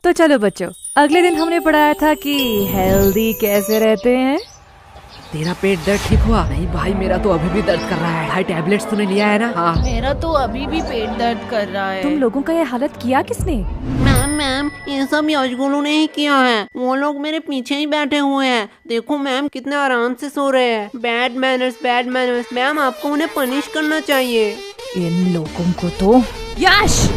तो चलो बच्चों, अगले दिन हमने पढ़ाया था कि हेल्दी कैसे रहते हैं। तेरा पेट दर्द ठीक हुआ? नहीं भाई, मेरा तो अभी भी दर्द कर रहा है। भाई टैबलेट्स तूने लिया है ना? हाँ। मेरा तो अभी भी पेट दर्द कर रहा है। तुम लोगों का ये हालत किया किसने? मैम ये सब यशगुरु ने ही किया है। वो लोग मेरे पीछे ही बैठे हुए हैं। देखो मैम कितने आराम से सो रहे हैं। Bad manners. मैम आपको उन्हें पनिश करना चाहिए। इन लोगों को तो। यश!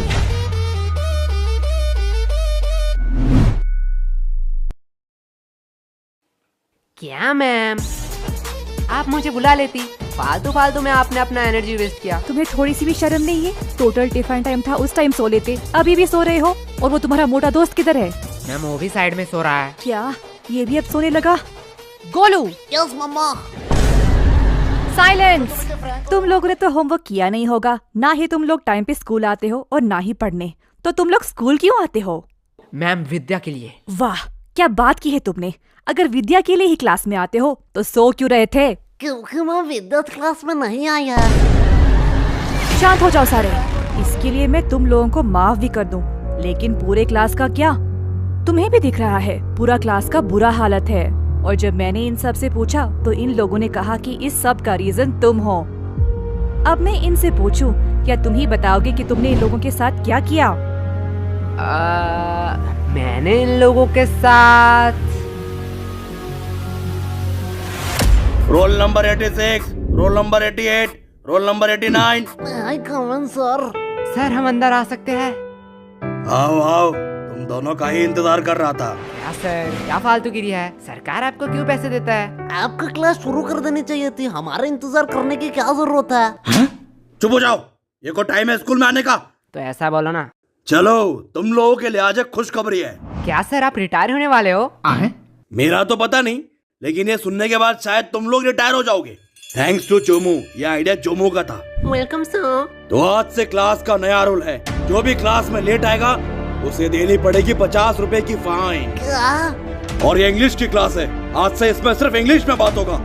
क्या मैम, आप मुझे बुला लेती। फालतू में आपने अपना एनर्जी वेस्ट किया। तुम्हें थोड़ी सी भी शर्म नहीं है? टोटल टिफिन टाइम था, उस टाइम सो लेते, अभी भी सो रहे हो। और वो तुम्हारा मोटा दोस्त किधर है? मैम वो भी साइड में सो रहा है। क्या ये भी अब सोने लगा? गोलू! यस मम्मा। साइलेंस! तुम लोगों ने तो होमवर्क किया नहीं होगा। ना ही तुम लोग टाइम पे स्कूल आते हो और ना ही पढ़ने। तो तुम लोग स्कूल क्यों आते हो? मैम विद्या के लिए। वाह, क्या बात की है तुमने। अगर विद्या के लिए ही क्लास में आते हो तो सो क्यों रहे थे? क्योंकि मैं विद्युत क्लास में नहीं आया। शांत हो जाओ सारे। इसके लिए मैं तुम लोगों को माफ भी कर दूं, लेकिन पूरे क्लास का क्या? तुम्हें भी दिख रहा है पूरा क्लास का बुरा हालत है। और जब मैंने इन सब से पूछा तो इन लोगों ने कहा कि इस सब का रीजन तुम हो। अब मैं इनसे पूछूं, क्या तुम ही बताओगे कि तुमने इन लोगों के साथ क्या किया? मैंने इन लोगों के साथ roll number 86, roll number 88, roll number 89। आई कमन सर। सर हम अंदर आ सकते हैं? आओ, तुम दोनों का ही इंतजार कर रहा था। क्या सर, क्या फालतूगिरी है? सरकार आपको क्यों पैसे देता है? आपका क्लास शुरू कर देनी चाहिए थी। हमारे इंतजार करने की क्या जरूरत है? चुप हो जाओ, ये को टाइम है स्कूल में आने का। तो ऐसा बोलो ना। चलो, तुम लोगों के लिए आज एक खुशखबरी है। क्या सर, आप रिटायर होने वाले हो? मेरा तो पता नहीं, लेकिन ये सुनने के बाद शायद तुम लोग रिटायर हो जाओगे। थैंक्स टू चोमू, ये आइडिया चोमू का था। Welcome sir. तो आज से क्लास का नया रूल है, जो भी क्लास में लेट आएगा उसे देनी पड़ेगी 50 रुपए की फाइन। क्या? और ये इंग्लिश की क्लास है, आज से इसमें सिर्फ इंग्लिश में बात होगा।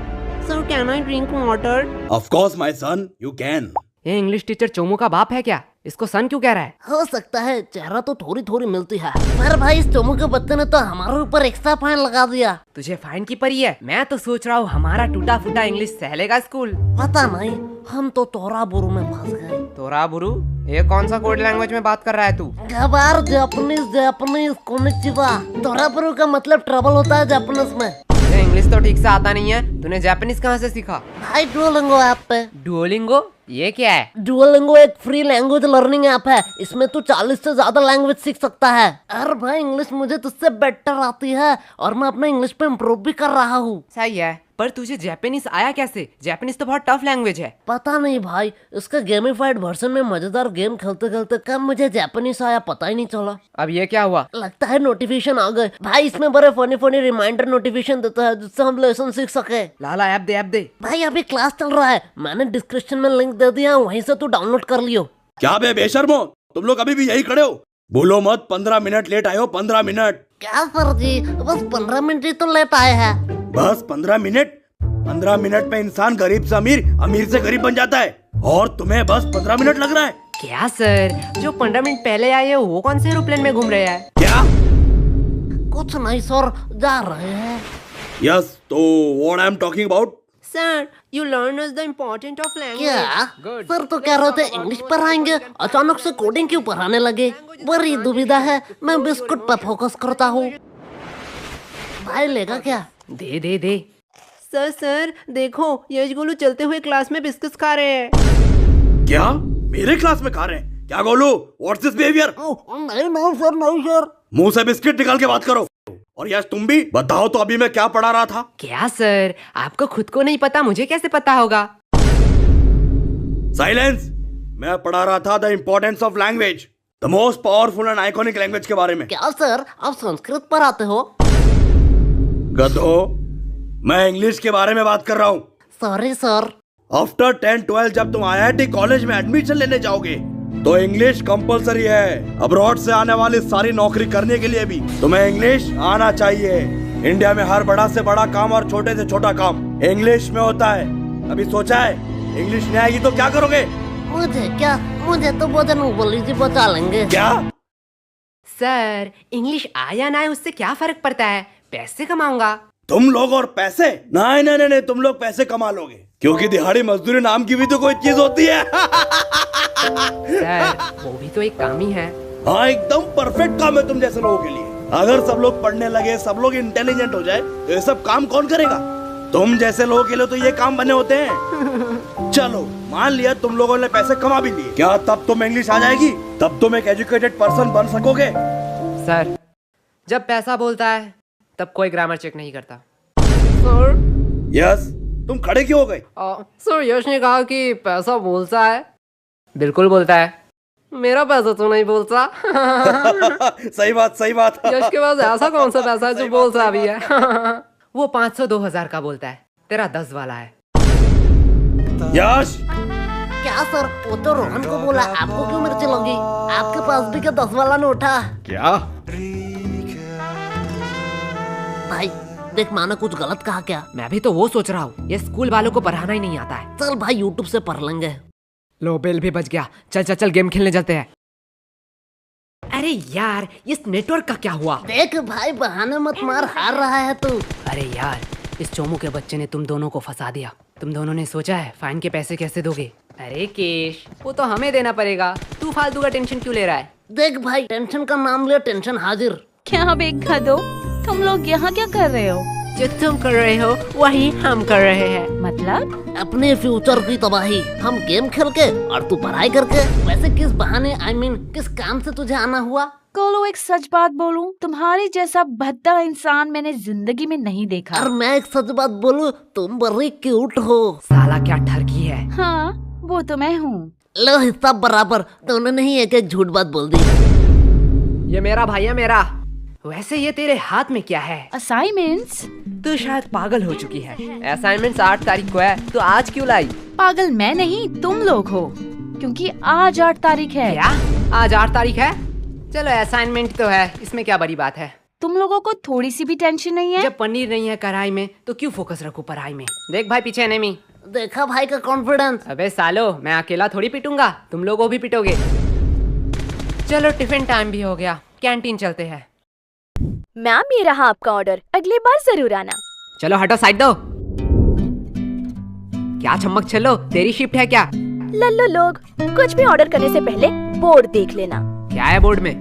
Sir can I drink water? Of course my son, you can. ये इंग्लिश टीचर चोमू का बाप है क्या? इसको सन क्यों कह रहा है? हो सकता है, चेहरा तो थोड़ी मिलती है। पर भाई इस चोमू के बच्चे ने तो हमारे ऊपर एक्स्ट्रा फाइन लगा दिया। तुझे फाइन की परी है? मैं तो सोच रहा हूँ हमारा टूटा फूटा इंग्लिश सहलेगा स्कूल। पता नहीं, हम तो तोरा बुरु में फंस गए। तोरा बुरु? ये कौन सा कोड लैंग्वेज में बात कर रहा है तू? गबार जापानीज कोनिचिवा। तोरा बुरु का मतलब ट्रबल होता है जापानीज में। तुझे इंग्लिश तो ठीक से आता नहीं है, तूने जापानीज कहाँ से सीखा? भाई डुओलिंगो ऐप पे। डुओलिंगो? ये क्या है? डुओलिंगो एक फ्री लैंग्वेज लर्निंग ऐप है। इसमें तू 40 से ज्यादा लैंग्वेज सीख सकता है। अरे भाई इंग्लिश मुझे तुझसे बेटर आती है और मैं अपना इंग्लिश पे इम्प्रूव भी कर रहा हूँ। सही है, पर तुझे जापानीज आया कैसे? जापानीज तो बहुत टफ लैंग्वेज है। पता नहीं भाई, इसका गेमिफाइड वर्जन में मजेदार गेम खेलते खेलते कब मुझे जापानीज आया पता ही नहीं चला। अब ये क्या हुआ? लगता है नोटिफिकेशन आ गए। भाई इसमें बड़े फनी रिमाइंडर नोटिफिकेशन देता है जिससे हम लेसन सीख सके। लाला ऐप दे। भाई अभी क्लास चल रहा है, मैंने डिस्क्रिप्शन में लिंक दे दिया, वहीं से तू डाउनलोड कर लियो। क्या बे बेशर्मो, तुम लोग अभी भी यही खड़े हो? बोलो मत 15 मिनट लेट आए हो। 15 मिनट? क्या सर जी, बस 15 मिनट ही तो लेट आए हैं। बस 15 मिनट? 15 मिनट में इंसान गरीब से अमीर, अमीर से गरीब बन जाता है, और तुम्हें बस 15 मिनट लग रहा है? क्या सर, जो 15 मिनट पहले आए वो कौन से एरोप्लेन में घूम रहे हैं? क्या? कुछ नहीं सर, जा रहे हैं। यस, तो what I am talking about? Sir, you learn us the importance of language. क्या सर तो कह रहे थे इंग्लिश पढ़ाएंगे, अचानक से कोडिंग क्यों पढ़ाने लगे? बड़ी दुविधा है, मैं बिस्कुट पर फोकस करता हूँ। भाई लेगा क्या? दे। सर देखो, यशगुरु चलते हुए क्लास में बिस्कुट खा रहे हैं। क्या मेरे क्लास में खा रहे हैं? क्या गोलू, व्हाट्स दिस बिहेवियर? नहीं सर। मुंह से बिस्किट निकाल के बात करो। और यस तुम भी बताओ तो अभी मैं क्या पढ़ा रहा था? क्या सर, आपको खुद को नहीं पता, मुझे कैसे पता होगा? साइलेंस! मैं पढ़ा रहा था the importance of language, the most powerful and iconic language के बारे में। क्या सर, आप संस्कृत पढ़ाते हो? गधो, मैं इंग्लिश के बारे में बात कर रहा हूँ। Sorry sir. आफ्टर 10-12 जब तुम IIT कॉलेज में एडमिशन लेने जाओगे तो इंग्लिश कंपलसरी है। अब्रॉड से आने वाली सारी नौकरी करने के लिए भी तुम्हें इंग्लिश आना चाहिए। इंडिया में हर बड़ा से बड़ा काम और छोटे से छोटा काम इंग्लिश में होता है। अभी सोचा है इंग्लिश नहीं आएगी तो क्या करोगे? मुझे तो बोझन बोली जी बचा लेंगे। क्या? सर इंग्लिश आया ना आए उससे क्या फर्क पड़ता है, पैसे कमाऊंगा। तुम लोग और पैसे? नहीं नहीं नहीं नहीं, तुम लोग पैसे कमा लोगे, क्योंकि दिहाड़ी मजदूरी नाम की भी तो कोई चीज होती है। सर वो भी तो एक काम ही है। हाँ एकदम परफेक्ट काम है तुम जैसे लोगों के लिए। अगर सब लोग पढ़ने लगे, सब लोग इंटेलिजेंट हो जाए, तो ये सब काम कौन करेगा? तुम जैसे लोगों के लिए तो ये काम बने होते हैं। चलो मान लिया तुम लोगों ने पैसे कमा भी लिए, क्या तब तुम इंग्लिश आ जाएगी? तब तुम एक एजुकेटेड पर्सन बन सकोगे? सर जब पैसा बोलता है तब कोई ग्रामर चेक नहीं करता। सर यस, तुम खड़े क्यों हो गए? सर यश ने कहा कि पैसा बोलता है। बिल्कुल बोलता है। मेरा पैसा तो नहीं बोलता। सही बात सही बात। यश के पास ऐसा कौन सा पैसा है जो बोलता भी है? वो 500 2000 का बोलता है, तेरा 10 वाला है। यश क्या सर, वो तो रोहन को बोला, आपको क्यों मिर्ची लगी? आपके पास भी क्या 10 वाला नोट है? क्या? भाई देख, माना कुछ गलत कहा क्या? मैं भी तो वो सोच रहा हूँ, ये स्कूल वालों को पढ़ाना ही नहीं आता है। चल भाई यूट्यूब से पढ़ लेंगे। लो बेल भी बच गया। चल चल चल गेम खेलने चलते हैं। अरे यार इस नेटवर्क का क्या हुआ? देख भाई बहाने मत मार, हार रहा है तू। अरे यार इस चोमू के बच्चे ने तुम दोनों को फंसा दिया। तुम दोनों ने सोचा है फाइन के पैसे कैसे दोगे? अरे केश वो तो हमें देना पड़ेगा, तू फालतू का टेंशन क्यों ले रहा है? देख भाई, टेंशन का नाम लिया टेंशन हाजिर। क्या बेखा दो, तुम लोग यहाँ क्या कर रहे हो? जो तुम कर रहे हो वही हम कर रहे हैं। मतलब अपने फ्यूचर की तबाही, हम गेम खेल के और तू पढ़ाई करके। वैसे किस बहाने, I mean, किस काम से तुझे आना हुआ? कोलो एक सच बात बोलूं, तुम्हारी जैसा भद्दा इंसान मैंने जिंदगी में नहीं देखा। और मैं एक सच बात बोलूं, तुम बड़ी क्यूट हो। साला क्या ठरकी है। हाँ वो तो मैं हूँ। लो हिस्सा बराबर, दोनों ने ही एक एक झूठ बात बोल दी। ये मेरा भाई है मेरा। वैसे ये तेरे हाथ में क्या है? असाइनमेंट्स? तू शायद पागल हो चुकी है। असाइनमेंट्स 8 तारीख को है, तो आज क्यों लाई? पागल मैं नहीं, तुम लोग हो, क्योंकि आज 8 तारीख है। क्या आज 8 तारीख है? चलो असाइनमेंट तो है, इसमें क्या बड़ी बात है। तुम लोगों को थोड़ी सी भी टेंशन नहीं है? जब पनीर नहीं है कढ़ाई में तो क्यों फोकस रखूं पढ़ाई में। देख भाई पीछे नहीं। देखा भाई का कॉन्फिडेंस। अबे सालो मैं अकेला थोड़ी पिटूंगा, तुम लोग को भी पिटोगे। चलो टिफिन टाइम भी हो गया, कैंटीन चलते हैं। मैम ये रहा आपका ऑर्डर, अगली बार जरूर आना। चलो हटो साइड दो। क्या चमक चलो, तेरी शिफ्ट है क्या? लल्लो लोग, कुछ भी ऑर्डर करने से पहले बोर्ड देख लेना। क्या है बोर्ड में?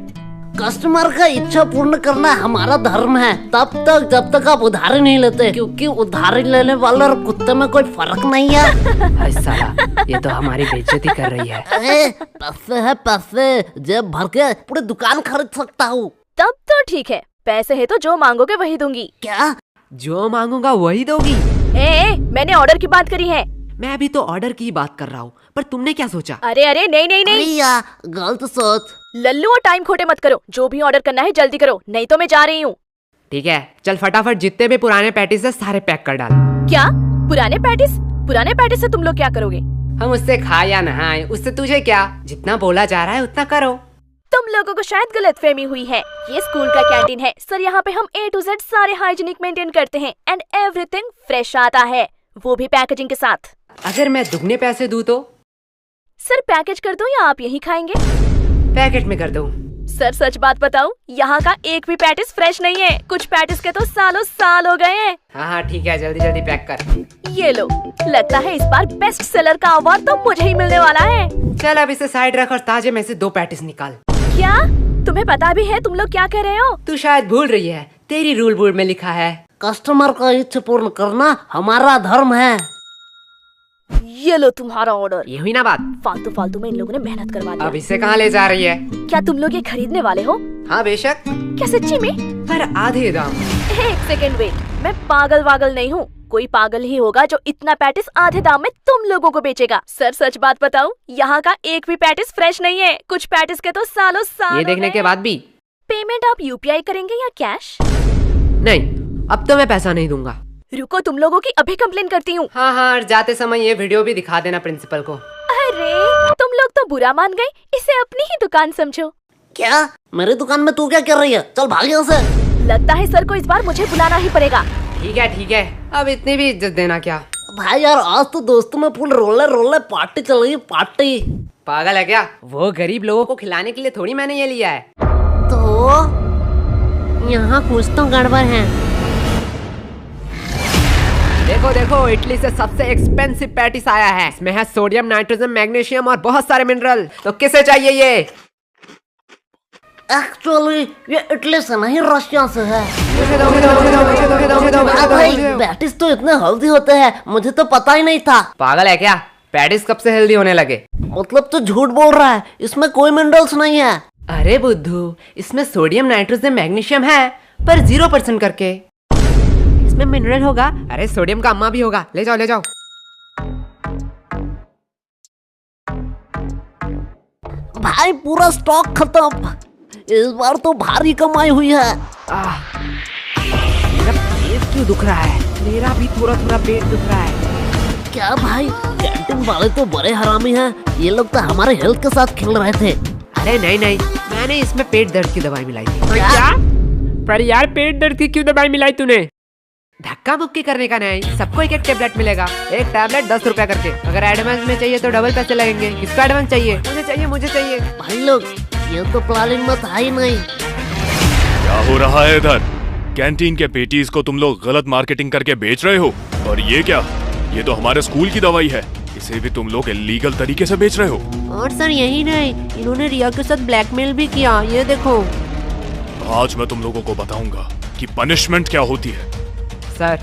कस्टमर का इच्छा पूर्ण करना हमारा धर्म है, तब तक जब तक आप उधारी नहीं लेते, क्योंकि उधारी लेने वाले और कुत्ते में कोई फर्क नहीं है। हाय साला, ये तो हमारी बेइज्जती कर रही है। अरे पैसे है पैसे, जेब भर के पूरी दुकान खरीद सकता हूँ। तब तो ठीक है, पैसे है तो जो मांगोगे वही दूंगी। क्या? जो मांगूंगा वही दोगी? मैंने ऑर्डर की बात करी है। मैं भी तो ऑर्डर की बात कर रहा हूँ, पर तुमने क्या सोचा? अरे अरे नहीं नहीं नहीं, या गलत सोच। लल्लू और टाइम खोटे मत करो, जो भी ऑर्डर करना है जल्दी करो, नहीं तो मैं जा रही हूँ। ठीक है चल फटाफट जितने भी पुराने पैटीज है सारे पैक कर डाल। क्या पुराने पैटिस? पुराने पैटिस से तुम लोग क्या करोगे? हम उससे खाए या नहाए उससे तुझे क्या, जितना बोला जा रहा है उतना करो। तुम लोगों को शायद गलतफहमी हुई है, ये स्कूल का कैंटीन है सर, यहाँ पे हम A to Z सारे हाइजीनिक मेंटेन करते हैं एंड एवरीथिंग फ्रेश आता है, वो भी पैकेजिंग के साथ। अगर मैं दुगने पैसे दूं तो? सर पैकेज कर दूं या आप यही खाएंगे? पैकेट में कर दूं। सर सच बात बताऊं, यहाँ का एक भी पैटिस फ्रेश नहीं है, कुछ पैटिस के तो सालों साल हो गए हैं। हाँ ठीक है जल्दी जल्दी पैक कर। ये लो, लगता है इस बार बेस्ट सेलर का अवार्ड तो मुझे ही मिलने वाला है। चल अब इसे साइड रख और ताजे में से 2 पैटिस निकाल। क्या तुम्हें पता भी है तुम लोग क्या कर रहे हो? तू शायद भूल रही है, तेरी रूल बोर्ड में लिखा है कस्टमर का इच्छा पूर्ण करना हमारा धर्म है। ये लो तुम्हारा ऑर्डर। ये हुई ना बात? फालतू फालतू में इन लोगों ने मेहनत करवा अब दिया। इसे कहाँ ले जा रही है? क्या तुम लोग ये खरीदने वाले हो? हाँ बेशक, क्या सच्ची में? पर आधे दाम। एक सेकेंड वेट, मैं पागल वागल नहीं हूँ, कोई पागल ही होगा जो इतना पैटिस आधे दाम में तुम लोगों को बेचेगा। सर सच बात बताऊं, यहाँ का एक भी पैटिस फ्रेश नहीं है, कुछ पैटिस के तो सालों साल ये देखने के बाद भी? पेमेंट आप UPI करेंगे या कैश? नहीं, अब तो मैं पैसा नहीं दूंगा। रुको तुम लोगों की अभी कंप्लेन करती हूँ। हाँ और जाते समय ये वीडियो भी दिखा देना प्रिंसिपल को। अरे तुम लोग तो बुरा मान गए, इसे अपनी ही दुकान समझो। क्या मेरी दुकान में तू क्या कर रही है? चल भाग यहाँ से। लगता है सर को इस बार मुझे बुलाना ही पड़ेगा। ठीक है, अब इतनी भी इज्जत देना क्या? भाई यार आज तो दोस्तों में फुल रोले पार्टी चल रही है, पार्टी। पागल है क्या? वो गरीब लोगों को खिलाने के लिए थोड़ी मैंने ये लिया है। तो यहाँ कुछ तो गड़बड़ है। देखो देखो, इटली से सबसे एक्सपेंसिव पैटिस आया है। इसमें है सोडियम, नाइट्रोजन, मैग्नीशियम और बहुत सारे मिनरल। तो किसे चाहिए ये? एक्चुअली ये इटली से नहीं, रशिया से है। मुझे दो, मुझे दो, मुझे दो, मुझे दो, मुझे दो, मुझे दो, मुझे दो, भाई मुझे दो। पैटिस तो इतने हेल्दी होते हैं, मुझे तो पता ही नहीं था। पागल है क्या? पैटिस कब से हेल्दी होने लगे? मतलब तो झूठ बोल रहा है, इसमें कोई मिनरल्स नहीं है। अरे बुद्धू, इसमें सोडियम, नाइट्रोजन, मैग्नीशियम है, पर 0% करके। इसमें मिनरल होगा। अरे सोडियम का अम्मा भी होगा। ले जाओ, ले जाओ। भाई पूरा स्टॉक खत्म। इस बार तो भारी कमाई हुई है। मेरा पेट क्यों दुख रहा है? मेरा भी थोड़ा थोड़ा पेट दुख रहा है। क्या भाई, कैंटीन वाले तो बड़े हरामी हैं। ये लोग तो हमारे हेल्थ के साथ खेल रहे थे। अरे नहीं नहीं, मैंने इसमें पेट दर्द की दवाई मिलाई थी। क्या? पर यार, पेट दर्द की क्यों दवाई मिलाई तूने? धक्का मुक्की करने का नहीं, सबको एक एक टेबलेट मिलेगा। एक टेबलेट 10 रुपया करके। अगर एडवांस में चाहिए तो डबल पैसे लगेंगे। किसको एडवांस चाहिए? मुझे चाहिए, मुझे चाहिए। भाई लोग, ये तो प्लानिंग में था ही नहीं। क्या हो रहा है इधर? कैंटीन के पेटीज को तुम लोग गलत मार्केटिंग करके बेच रहे हो। और ये क्या? ये तो हमारे स्कूल की दवाई है। इसे भी तुम लोग इलीगल तरीके से बेच रहे हो। और सर यही नहीं, इन्होंने रिया के साथ ब्लैकमेल भी किया। ये देखो। आज मैं तुम लोगों को बताऊंगा कि पनिशमेंट क्या होती है। सर,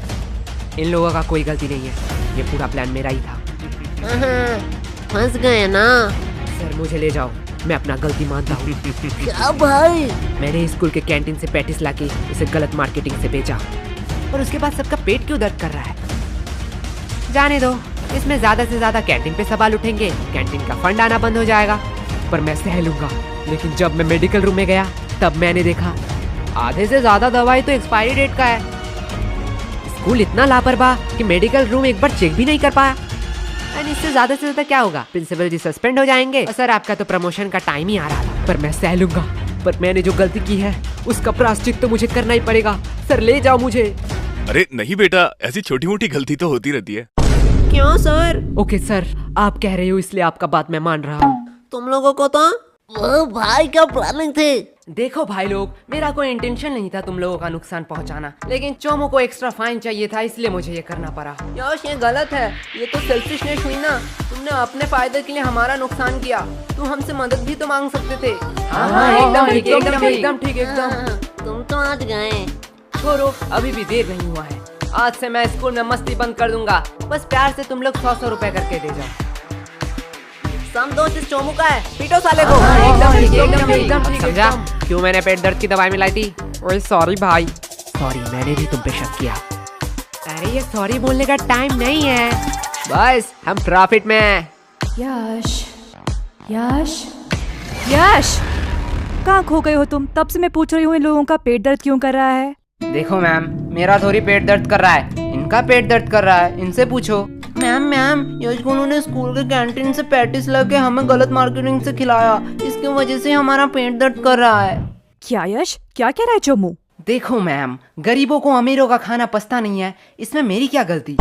इन लोगों का कोई गलती नहीं है। ये पूरा प्लान मेरा ही था। फंस गए ना। सर मुझे ले जाओ, मैं अपना गलती मानता हूँ। क्या भाई? मैंने स्कूल के कैंटीन से पैटिस लाके इसे गलत मार्केटिंग से बेचा, और उसके बाद सबका पेट क्यों दर्द कर रहा है? जाने दो, इसमें ज्यादा से ज्यादा कैंटीन पे सवाल उठेंगे, कैंटीन का फंड आना बंद हो जाएगा। पर मैं सह लूंगा। लेकिन जब मैं मेडिकल रूम में गया तब मैंने देखा आधे से ज्यादा दवाई तो एक्सपायरी डेट का है। स्कूल इतना लापरवाह कि मेडिकल रूम एक बार चेक भी नहीं कर पाया। और इससे ज्यादा से ज्यादा क्या होगा? प्रिंसिपल जी सस्पेंड हो जाएंगे। और सर, आपका तो प्रमोशन का टाइम ही आ रहा था। पर मैं सह लूंगा। पर मैंने जो गलती की है उसका प्रायश्चित तो मुझे करना ही पड़ेगा। सर ले जाओ मुझे। अरे नहीं बेटा, ऐसी छोटी मोटी गलती तो होती रहती है। क्यों सर? ओके सर, आप कह रहे हो इसलिए आपका बात मैं मान रहा हूँ। तुम लोगों को तो वो भाई क्या प्लानिंग थी? देखो भाई लोग, मेरा कोई इंटेंशन नहीं था तुम लोगों का नुकसान पहुंचाना, लेकिन चोमो को एक्स्ट्रा फाइन चाहिए था, इसलिए मुझे ये करना पड़ा। यश, ये गलत है। ये तो सेल्फिशनेस हुई ना। तुमने अपने फायदे के लिए हमारा नुकसान किया। तुम हमसे मदद भी तो मांग सकते थे। हाँ, एकदम ठीक, एकदम ठीक, एकदम ठीक, एकदम। हाँ, तुम तो आज गए। छोड़ो, अभी भी देर नहीं हुआ है। आज से मैं स्कूल में मस्ती बंद कर दूंगा। बस प्यार से तुम लोग 100 रुपए करके दे जाओ। समदोष इस चोमू का है, पीटो साले को। एकदम ठीक, एकदम ठीक, एकदम ठीक। समझा क्यों मैंने पेट दर्द की दवाई मिलाई थी? ओए सॉरी भाई। सॉरी, मैंने भी तुम पे शक किया। अरे ये सॉरी बोलने का टाइम नहीं है। बस हम प्रॉफिट में हैं। यश, यश, यश, कहाँ खो गए हो तुम? तब से मैं पूछ रही हूँ इन लोगों का पेट दर्द क्यों कर रहा है? देखो मैम, मेरा थोड़ी पेट दर्द कर रहा है, इनका पेट दर्द कर रहा है। इनसे पूछो। मैम, यश गुरु ने स्कूल के कैंटीन से पैटिस लाके हमें गलत मार्केटिंग से खिलाया। इसकी वजह से हमारा पेट दर्द कर रहा है। क्या यश, क्या कह रहा है चोमू? देखो मैम, गरीबों को अमीरों का खाना पछता नहीं है, इसमें मेरी क्या गलती?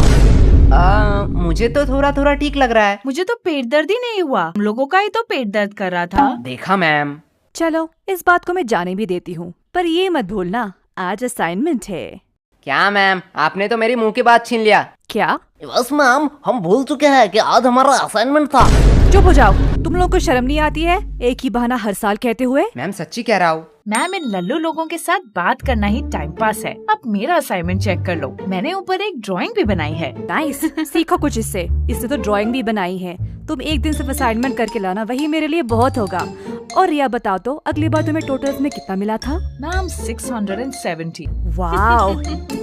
मुझे तो थोड़ा थोड़ा ठीक लग रहा है। मुझे तो पेट दर्द ही नहीं हुआ, हम लोगों का ही तो पेट दर्द कर रहा था। देखा मैम। चलो, इस बात को मैं जाने भी देती हूँ, पर ये मत भूलना आज असाइनमेंट है। क्या मैम, आपने तो मेरी मुंह की बात छीन लिया। क्या? बस मैम, हम भूल चुके हैं कि आज हमारा असाइनमेंट था। चुप हो जाओ, तुम लोगों को शर्म नहीं आती है एक ही बहाना हर साल कहते हुए? मैम सच्ची कह रहा हूँ। मैम, इन लल्लू लोगों के साथ बात करना ही टाइम पास है। अब मेरा असाइनमेंट चेक कर लो, मैंने ऊपर एक ड्राइंग भी बनाई है। नाइस, सीखो कुछ इससे। इससे तो ड्राइंग भी बनाई है। तुम एक दिन सिर्फ असाइनमेंट करके लाना, वही मेरे लिए बहुत होगा। और रिया बताओ तो, अगली बार तुम्हें टोटल्स में कितना मिला था? मैम 670। वाओ,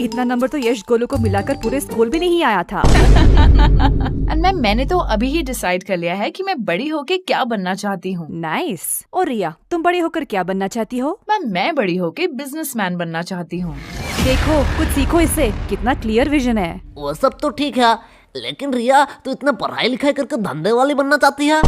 इतना नंबर तो यश गोलू को मिलाकर पूरे स्कूल भी नहीं आया था। एंड मैम, मैंने तो अभी ही डिसाइड कर लिया है कि मैं बड़ी होके क्या बनना चाहती हूँ। नाइस। और रिया, तुम बड़ी होकर क्या बनना चाहती हो? मैम, मैं बड़ी होके बिजनेसमैन बनना चाहती हूँ। देखो, कुछ सीखो इससे, कितना क्लियर विजन है। वो सब तो ठीक है, लेकिन रिया, तू इतना पढ़ाई लिखाई करके धंधे वाली बनना चाहती है?